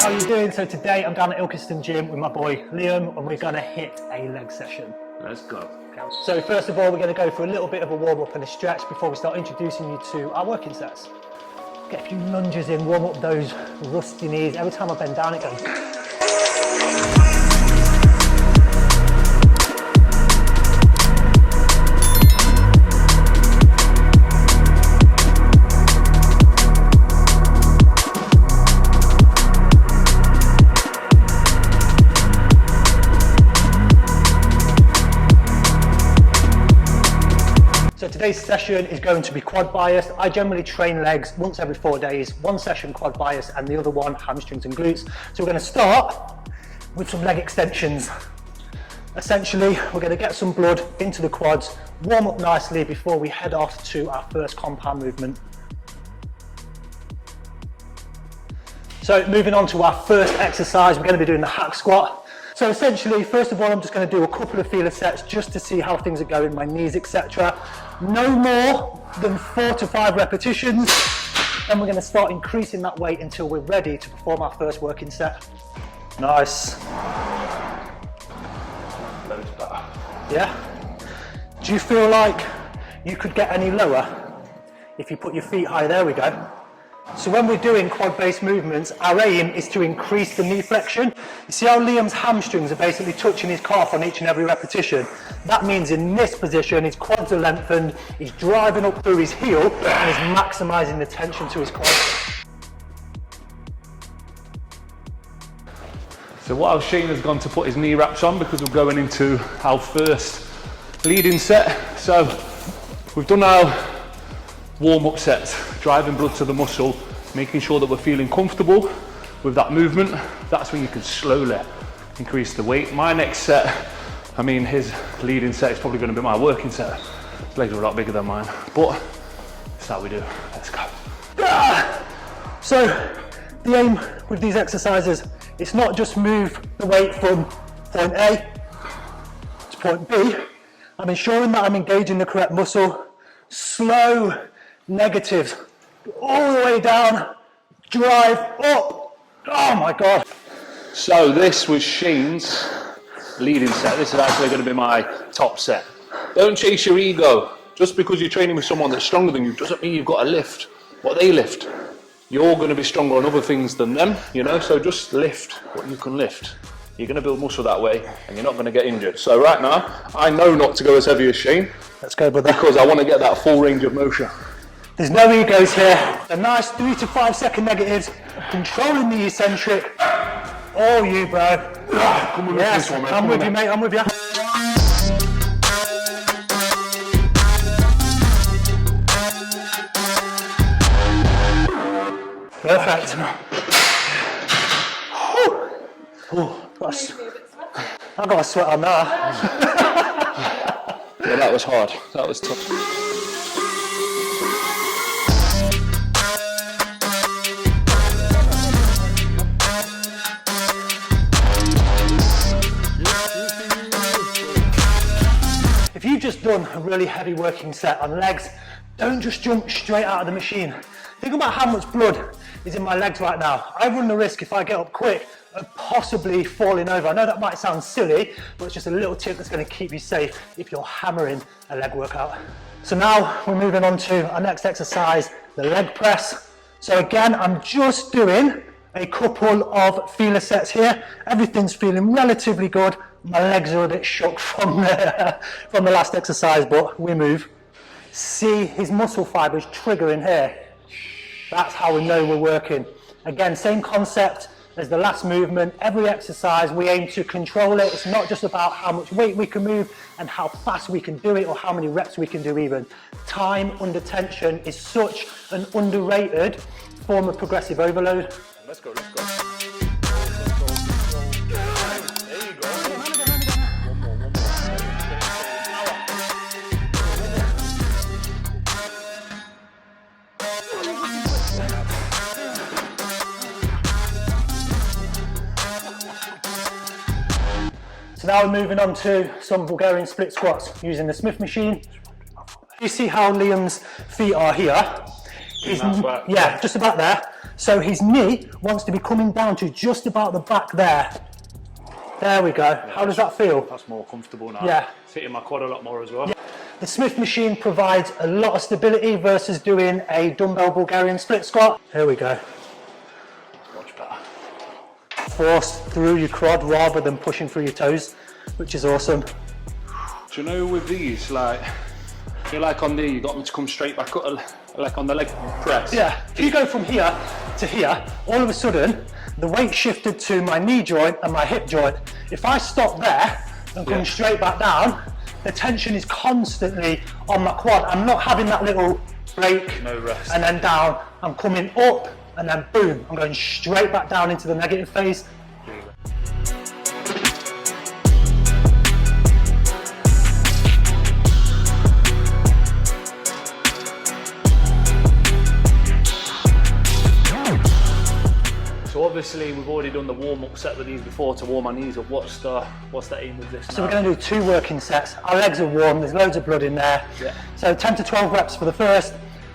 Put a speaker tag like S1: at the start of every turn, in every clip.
S1: how you doing? So today I'm down at Ilkeston Gym with my boy Liam and we're going to hit a leg session.
S2: Let's go.
S1: So first of all we're going to go for a little bit of a warm up and a stretch before we start introducing you to our working sets. Get a few lunges in, warm up those rusty knees. Every time I bend down it goes. So today's session is going to be quad biased. I generally train legs once every 4 days, one session quad biased and the other one hamstrings and glutes. So we're going to start with some leg extensions. Essentially, we're going to get some blood into the quads, warm up nicely before we head off to our first compound movement. So moving on to our first exercise, we're going to be doing the hack squat. So essentially, first of all, I'm just going to do a couple of feeler sets just to see how things are going, my knees, etc. No more than 4 to 5 repetitions. Then we're going to start increasing that weight until we're ready to perform our first working set. Nice.
S2: Loads better.
S1: Yeah? Do you feel like you could get any lower if you put your feet high? There we go. So when we're doing quad-based movements, our aim is to increase the knee flexion. You see how Liam's hamstrings are basically touching his calf on each and every repetition? That means in this position, his quads are lengthened, he's driving up through his heel, and he's maximising the tension to his quads.
S2: So while Shane has gone to put his knee wraps on because we're going into our first leading set. So we've done our warm-up sets, driving blood to the muscle, making sure that we're feeling comfortable with that movement. That's when you can slowly increase the weight. My next set, I mean his leading set is probably going to be my working set. His legs are a lot bigger than mine, but that's how we do. Let's go.
S1: So the aim with these exercises, it's not just move the weight from point A to point B. I'm ensuring that I'm engaging the correct muscle. Slow negatives all the way down, drive up. Oh my god.
S2: So this was Shane's leading set. This is actually going to be my top set. Don't chase your ego. Just because you're training with someone that's stronger than you doesn't mean you've got to lift what they lift. You're going to be stronger on other things than them, you know, so just lift what you can lift. You're going to build muscle that way and you're not going to get injured. So right now, I know not to go as heavy as Shane.
S1: Let's go, brother.
S2: Because I want to get that full range of motion.
S1: There's no egos here. A nice 3 to 5 second negatives, controlling the eccentric. All you, bro.
S2: Come with
S1: Yes,
S2: this one, mate.
S1: I'm with you, mate. I'm with you. Perfect. I've got a sweat on that.
S2: Yeah, that was hard. That was tough.
S1: If you've just done a really heavy working set on legs, don't just jump straight out of the machine. Think about how much blood is in my legs right now. I run the risk if I get up quick of possibly falling over. I know that might sound silly, but it's just a little tip that's going to keep you safe if you're hammering a leg workout. So now we're moving on to our next exercise, the leg press. So again, I'm just doing a couple of feeler sets here. Everything's feeling relatively good. My legs are a bit shook from the last exercise, but we move. See his muscle fibers triggering here. That's how we know we're working. Again, same concept as the last movement. Every exercise, we aim to control it. It's not just about how much weight we can move and how fast we can do it or how many reps we can do even. Time under tension is such an underrated form of progressive overload.
S2: Let's go, let's go.
S1: So now we're moving on to some Bulgarian split squats using the Smith machine. You see how Liam's feet are here? Yeah, just about there. So his knee wants to be coming down to just about the back there. There we go. Yeah, how does that feel?
S2: That's more comfortable now.
S1: Yeah.
S2: It's hitting my quad a lot more as well.
S1: Yeah. The Smith machine provides a lot of stability versus doing a dumbbell Bulgarian split squat. Here we go.
S2: Much better.
S1: Force through your quad rather than pushing through your toes, which is awesome.
S2: Do you know with these, like, you're like on there, you got them to come straight back up, like on the leg press.
S1: Yeah, if you go from here to here, all of a sudden, the weight shifted to my knee joint and my hip joint. If I stop there and come straight back down, the tension is constantly on my quad. I'm not having that little break
S2: no rest.
S1: And then down. I'm coming up and then boom, I'm going straight back down into the negative phase.
S2: So obviously we've already done the warm-up set with these before to warm our knees up. What's the aim with this now?
S1: So we're going to do 2 working sets. Our legs are warm, there's loads of blood in there.
S2: Yeah.
S1: So 10 to 12 reps for the first,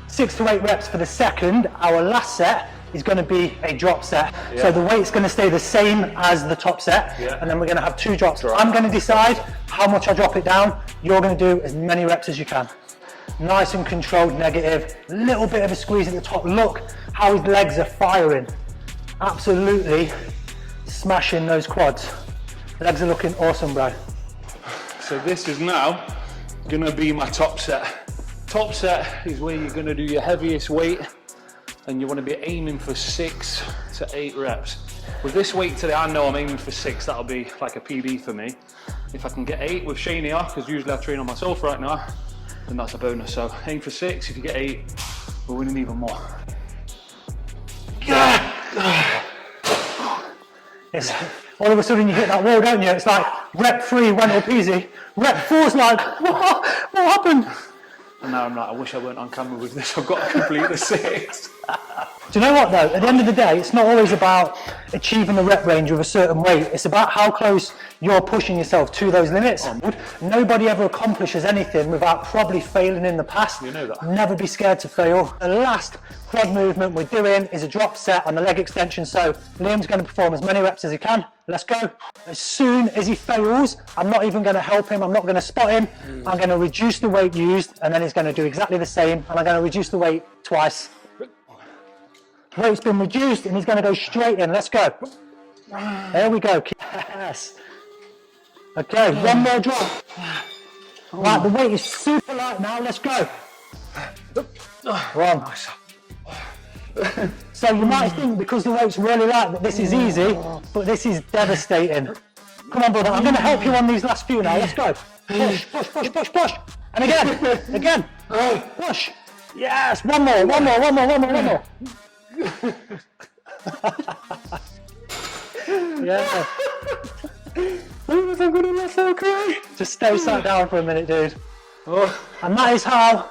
S1: 6 to 8 reps for the second. Our last set is going to be a drop set. Yeah. So the weight's going to stay the same as the top set, and then we're going to have 2 drops. I'm going to decide how much I drop it down. You're going to do as many reps as you can. Nice and controlled negative, little bit of a squeeze at the top. Look how his legs are firing. Absolutely smashing those quads. Legs are looking awesome, bro.
S2: So this is now gonna be my top set. Top set is where you're gonna do your heaviest weight and you wanna be aiming for 6 to 8 reps. With this weight today, I know I'm aiming for 6, that'll be like a PB for me. If I can get 8 with Shane here, because usually I train on myself right now, then that's a bonus. So aim for 6, if you get 8, we're winning even more.
S1: It's, all of a sudden you hit that wall, don't you? It's like rep 3 went up easy, rep 4's like, what happened?
S2: And now I'm like, I wish I weren't on camera with this, I've got to complete the 6.
S1: Do you know what though? At the end of the day, it's not always about achieving the rep range with a certain weight. It's about how close you're pushing yourself to those limits. Nobody ever accomplishes anything without probably failing in the past.
S2: You know that.
S1: Never be scared to fail. The last quad movement we're doing is a drop set on the leg extension. So Liam's going to perform as many reps as he can. Let's go. As soon as he fails, I'm not even going to help him. I'm not going to spot him. I'm going to reduce the weight used, and then he's going to do exactly the same. And I'm going to reduce the weight twice. Weight's been reduced and he's going to go straight in. Let's go. There we go. Yes. Okay, one more drop. Right, the weight is super light now. Let's go. One. So you might think because the weight's really light that this is easy, but this is devastating. Come on, brother. I'm going to help you on these last few now. Let's go. Push, push, push, push, push. And again, push. Yes, one more. Yeah. Just stay sat down for a minute, dude. And that is how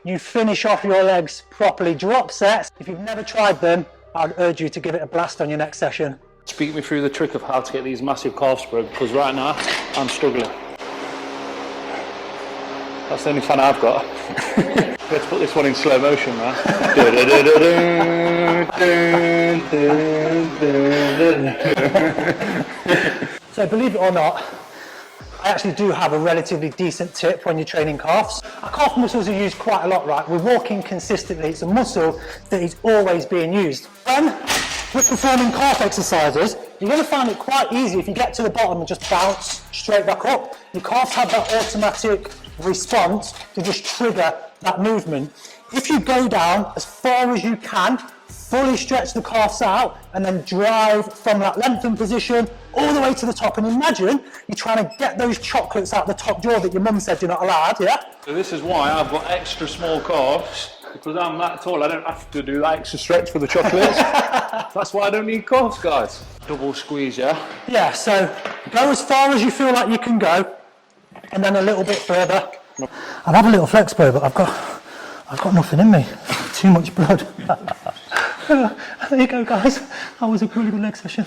S1: you finish off your legs properly. Drop sets. If you've never tried them, I'd urge you to give it a blast on your next session.
S2: Speak me through the trick of how to get these massive calf spread, because right now I'm struggling. That's the only fan I've got. Let's put this one in slow motion, man.
S1: So believe it or not, I actually do have a relatively decent tip when you're training calves. Our calf muscles are used quite a lot, right? We're walking consistently. It's a muscle that is always being used. When we're performing calf exercises, you're going to find it quite easy if you get to the bottom and just bounce straight back up. Your calves have that automatic response to just trigger that movement. If you go down as far as you can, fully stretch the calves out, and then drive from that lengthened position all the way to the top, and imagine you're trying to get those chocolates out the top drawer that your mum said you're not allowed, yeah?
S2: So this is why I've got extra small calves, because I'm that tall, I don't have to do that extra stretch for the chocolates. That's why I don't need calves, guys. Double squeeze, yeah?
S1: Yeah, so go as far as you feel like you can go, and then a little bit further. I'd have a little flex bro, but I've got nothing in me. Too much blood. There you go, guys. That was a really good leg session.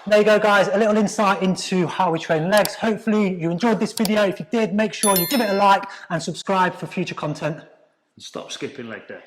S1: There you go, guys. A little insight into how we train legs. Hopefully you enjoyed this video. If you did, make sure you give it a like and subscribe for future content.
S2: Stop skipping leg day.